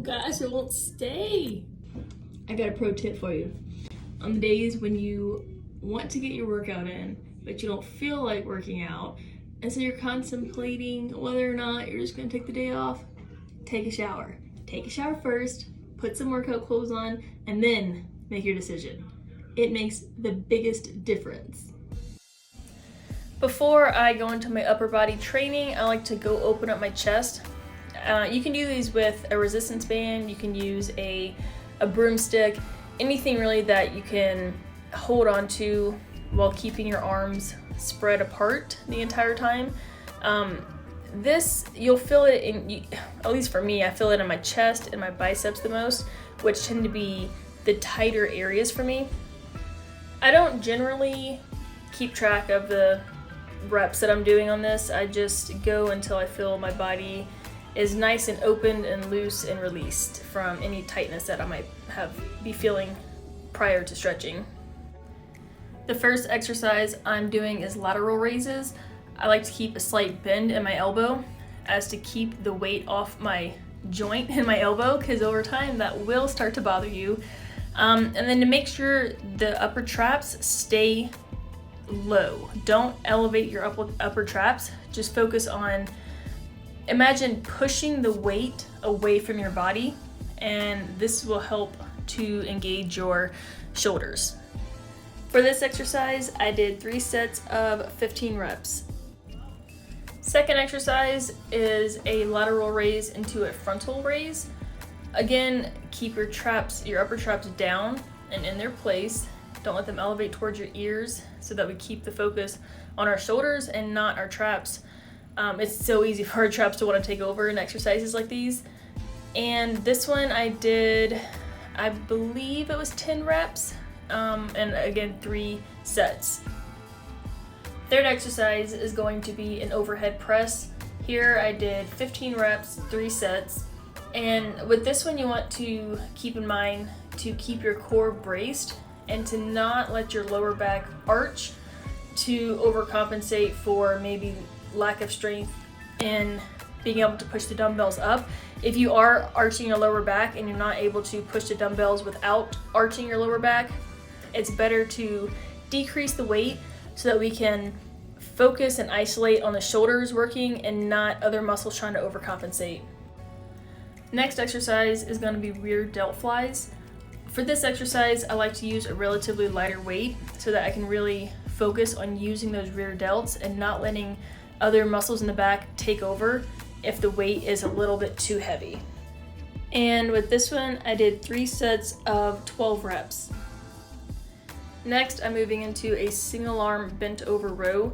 gosh, it won't stay. I got a pro tip for you. On the days when you want to get your workout in, but you don't feel like working out, and so you're contemplating whether or not you're just gonna take the day off, take a shower. Take a shower first, put some workout clothes on, and then make your decision. It makes the biggest difference. Before I go into my upper body training, I like to go open up my chest. You can do these with a resistance band, you can use a broomstick, anything really that you can hold on to while keeping your arms spread apart the entire time. This, you'll feel it in, at least for me, I feel it in my chest and my biceps the most, which tend to be the tighter areas for me. I don't generally keep track of the reps that I'm doing on this. I just go until I feel my body is nice and opened and loose and released from any tightness that I might be feeling prior to stretching. The first exercise I'm doing is lateral raises. I like to keep a slight bend in my elbow as to keep the weight off my joint in my elbow, because over time that will start to bother you. And then to make sure the upper traps stay low. Don't elevate your upper traps. Just focus on, imagine pushing the weight away from your body, and this will help to engage your shoulders. For this exercise, I did 3 sets of 15 reps. Second exercise is a lateral raise into a frontal raise. Again, keep your upper traps down and in their place. Don't let them elevate towards your ears so that we keep the focus on our shoulders and not our traps. It's so easy for our traps to want to take over in exercises like these. And this one I did, I believe it was 10 reps, and again, 3 sets. Third exercise is going to be an overhead press. Here I did 15 reps, 3 sets. And with this one, you want to keep in mind to keep your core braced and to not let your lower back arch to overcompensate for maybe lack of strength in being able to push the dumbbells up. If you are arching your lower back and you're not able to push the dumbbells without arching your lower back, it's better to decrease the weight so that we can focus and isolate on the shoulders working and not other muscles trying to overcompensate. Next exercise is going to be rear delt flies. For this exercise, I like to use a relatively lighter weight so that I can really focus on using those rear delts and not letting other muscles in the back take over if the weight is a little bit too heavy. And with this one, I did 3 sets of 12 reps. Next, I'm moving into a single arm bent over row.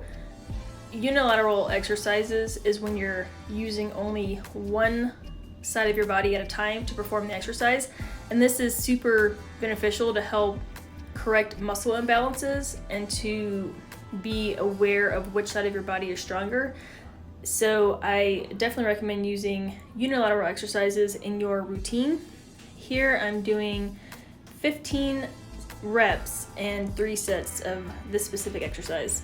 Unilateral exercises is when you're using only one side of your body at a time to perform the exercise. And this is super beneficial to help correct muscle imbalances and to be aware of which side of your body is stronger. So I definitely recommend using unilateral exercises in your routine. Here I'm doing 15 reps and 3 sets of this specific exercise.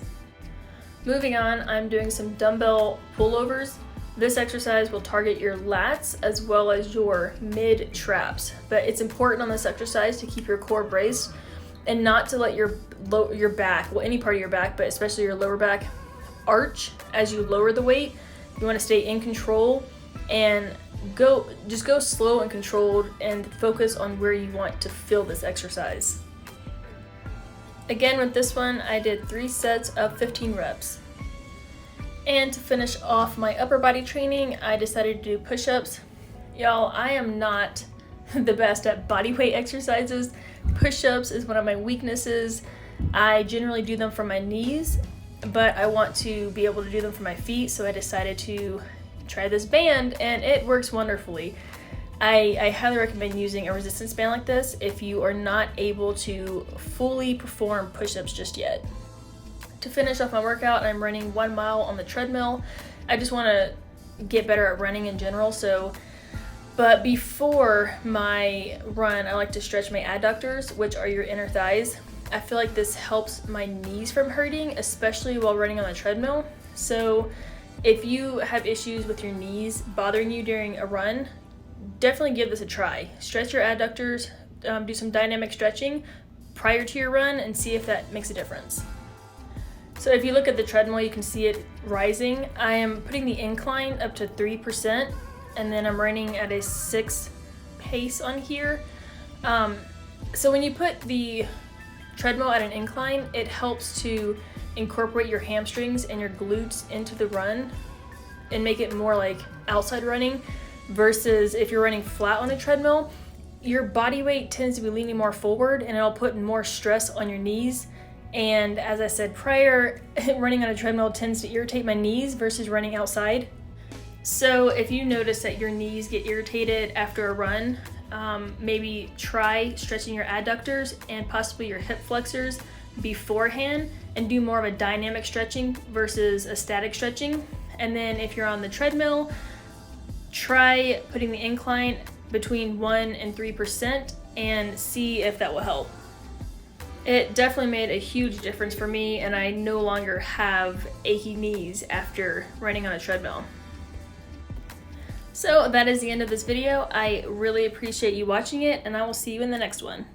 Moving on, I'm doing some dumbbell pullovers. This exercise will target your lats as well as your mid traps, but it's important on this exercise to keep your core braced and not to let your back, well, any part of your back, but especially your lower back, arch as you lower the weight. You want to stay in control and just go slow and controlled and focus on where you want to feel this exercise. Again, with this one, I did 3 sets of 15 reps. And to finish off my upper body training, I decided to do push-ups. Y'all, I am not the best at body weight exercises. Push-ups is one of my weaknesses. I generally do them from my knees, but I want to be able to do them from my feet, so I decided to try this band, and it works wonderfully. I highly recommend using a resistance band like this if you are not able to fully perform push-ups just yet. To finish off my workout, I'm running 1 mile on the treadmill. I just want to get better at running in general, but before my run, I like to stretch my adductors, which are your inner thighs. I feel like this helps my knees from hurting, especially while running on the treadmill. So if you have issues with your knees bothering you during a run, definitely give this a try. Stretch your adductors, do some dynamic stretching prior to your run and see if that makes a difference. So if you look at the treadmill, you can see it rising. I am putting the incline up to 3%, and then I'm running at a 6 pace on here. So when you put the treadmill at an incline, it helps to incorporate your hamstrings and your glutes into the run and make it more like outside running, versus if you're running flat on a treadmill, your body weight tends to be leaning more forward and it'll put more stress on your knees. And as I said prior, running on a treadmill tends to irritate my knees versus running outside. So if you notice that your knees get irritated after a run, maybe try stretching your adductors and possibly your hip flexors beforehand and do more of a dynamic stretching versus a static stretching. And then if you're on the treadmill, try putting the incline between 1 and 3% and see if that will help. It definitely made a huge difference for me, and I no longer have achy knees after running on a treadmill. So that is the end of this video. I really appreciate you watching it, and I will see you in the next one.